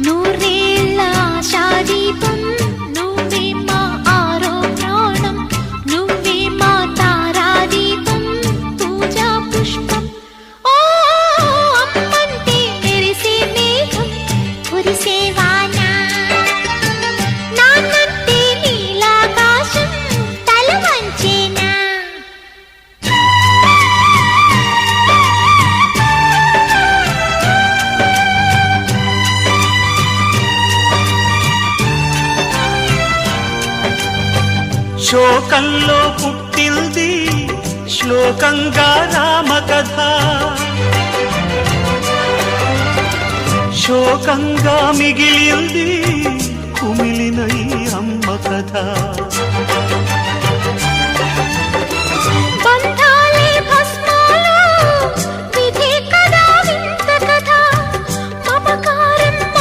నూరేళ్ళ ఆశాదీపం నువ్వే మా ఆరో ప్రాణం, నువ్వే మా తారాదీపం పూజా పుష్పం. ఓ అమ్మంటే మెరిసే మేఘం కురిసే వాన, నాన్నంటే నీలాకాశం తల వంచేనా. శోకంలో పుట్టింది శ్లోకంగా రామకథ, శోకంగా మిగిలింది కుమిలిన ఈ అమ్మ కథ.